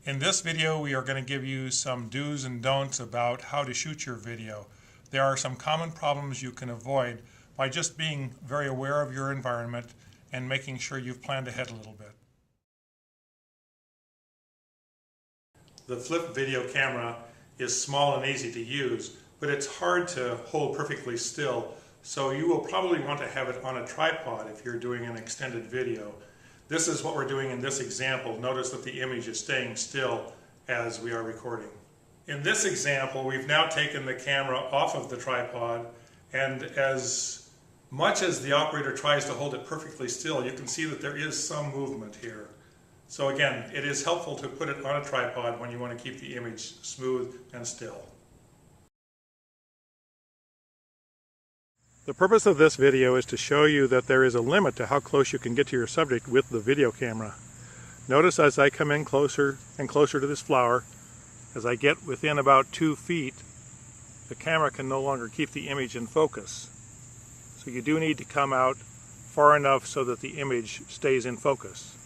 In this video, we are going to give you some do's and don'ts about how to shoot your video. There are some common problems you can avoid by just being very aware of your environment and making sure you've planned ahead a little bit. The flip video camera is small and easy to use, but it's hard to hold perfectly still, so you will probably want to have it on a tripod if you're doing an extended video. This is what we're doing in this example. Notice that the image is staying still as we are recording. In this example, we've now taken the camera off of the tripod, and as much as the operator tries to hold it perfectly still, you can see that there is some movement here. So again, it is helpful to put it on a tripod when you want to keep the image smooth and still. The purpose of this video is to show you that there is a limit to how close you can get to your subject with the video camera. Notice as I come in closer and closer to this flower, as I get within about 2 feet, the camera can no longer keep the image in focus. So you do need to come out far enough so that the image stays in focus.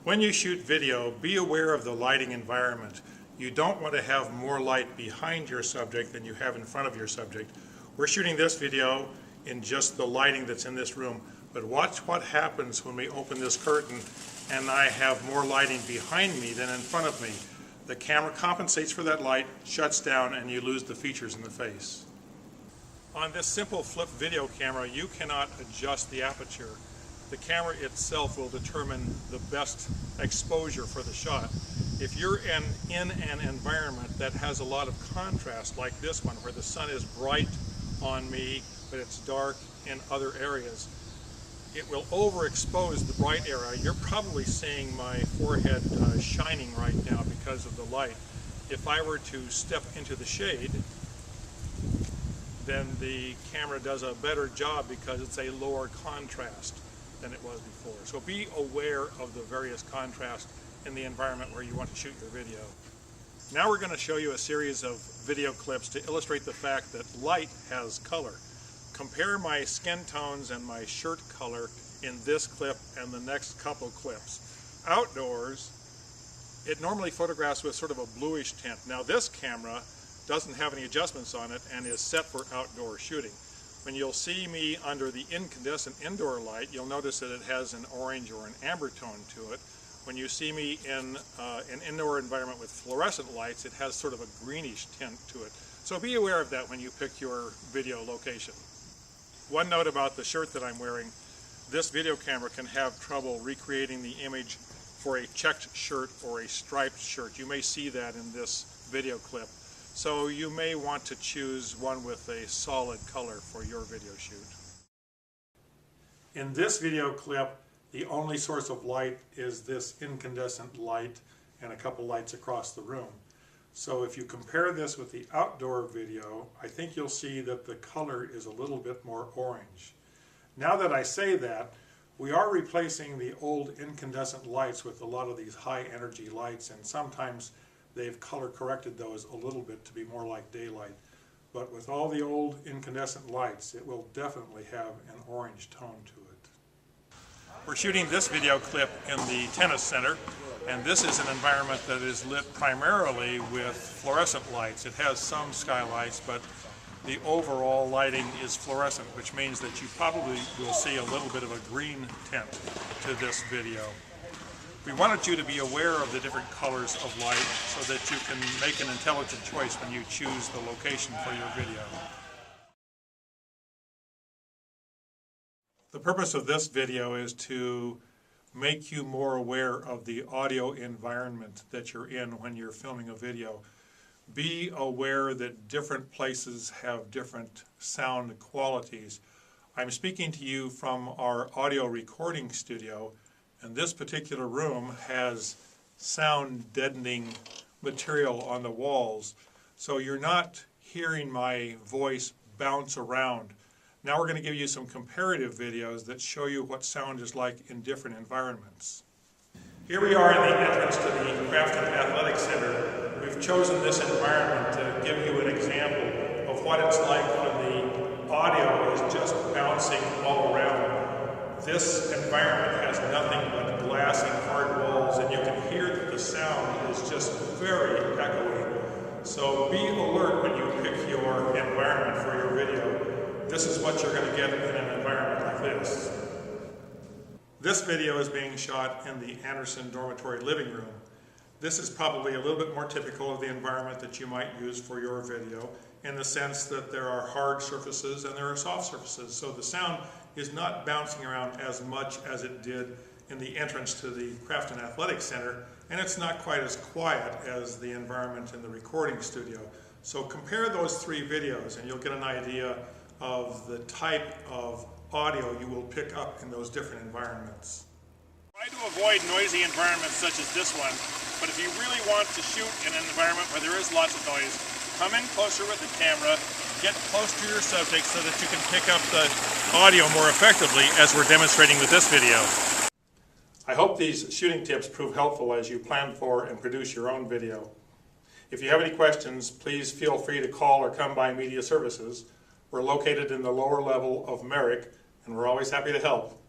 When you shoot video, be aware of the lighting environment. You don't want to have more light behind your subject than you have in front of your subject. We're shooting this video in just the lighting that's in this room, but watch what happens when we open this curtain and I have more lighting behind me than in front of me. The camera compensates for that light, shuts down, and you lose the features in the face. On this simple flip video camera, you cannot adjust the aperture. The camera itself will determine the best exposure for the shot. If you're in an environment that has a lot of contrast, like this one, where the sun is bright on me, but it's dark in other areas, it will overexpose the bright area. You're probably seeing my forehead shining right now because of the light. If I were to step into the shade, then the camera does a better job because it's a lower contrast than it was before. So be aware of the various contrasts in the environment where you want to shoot your video. Now we're going to show you a series of video clips to illustrate the fact that light has color. Compare my skin tones and my shirt color in this clip and the next couple clips. Outdoors, it normally photographs with sort of a bluish tint. Now this camera doesn't have any adjustments on it and is set for outdoor shooting. When you'll see me under the incandescent indoor light, you'll notice that it has an orange or an amber tone to it. When you see me in an indoor environment with fluorescent lights, it has sort of a greenish tint to it. So be aware of that when you pick your video location. One note about the shirt that I'm wearing, this video camera can have trouble recreating the image for a checked shirt or a striped shirt. You may see that in this video clip. So you may want to choose one with a solid color for your video shoot. In this video clip, the only source of light is this incandescent light and a couple lights across the room. So if you compare this with the outdoor video, I think you'll see that the color is a little bit more orange. Now that I say that, we are replacing the old incandescent lights with a lot of these high energy lights, and sometimes they've color corrected those a little bit to be more like daylight. But with all the old incandescent lights, it will definitely have an orange tone to it. We're shooting this video clip in the tennis center, and this is an environment that is lit primarily with fluorescent lights. It has some skylights, but the overall lighting is fluorescent, which means that you probably will see a little bit of a green tint to this video. We wanted you to be aware of the different colors of light so that you can make an intelligent choice when you choose the location for your video. The purpose of this video is to make you more aware of the audio environment that you're in when you're filming a video. Be aware that different places have different sound qualities. I'm speaking to you from our audio recording studio, and this particular room has sound deadening material on the walls, so you're not hearing my voice bounce around. Now we're going to give you some comparative videos that show you what sound is like in different environments. Here we are in the entrance to the Crafton Athletic Center. We've chosen this environment to give you an example of what it's like when the audio is just bouncing all around. This This environment has nothing but glass and hard walls, and you can hear that the sound is just very echoey. So be alert when you pick your environment for your video. This is what you're going to get in an environment like this. This video is being shot in the Anderson dormitory living room. This is probably a little bit more typical of the environment that you might use for your video, in the sense that there are hard surfaces and there are soft surfaces. So the sound is not bouncing around as much as it did in the entrance to the Crafton Athletic Center, and it's not quite as quiet as the environment in the recording studio. So compare those three videos and you'll get an idea of the type of audio you will pick up in those different environments. Try to avoid noisy environments such as this one, but if you really want to shoot in an environment where there is lots of noise, come in closer with the camera, get close to your subject so that you can pick up the audio more effectively, as we're demonstrating with this video. I hope these shooting tips prove helpful as you plan for and produce your own video. If you have any questions, please feel free to call or come by Media Services. We're located in the lower level of Merrick, and we're always happy to help.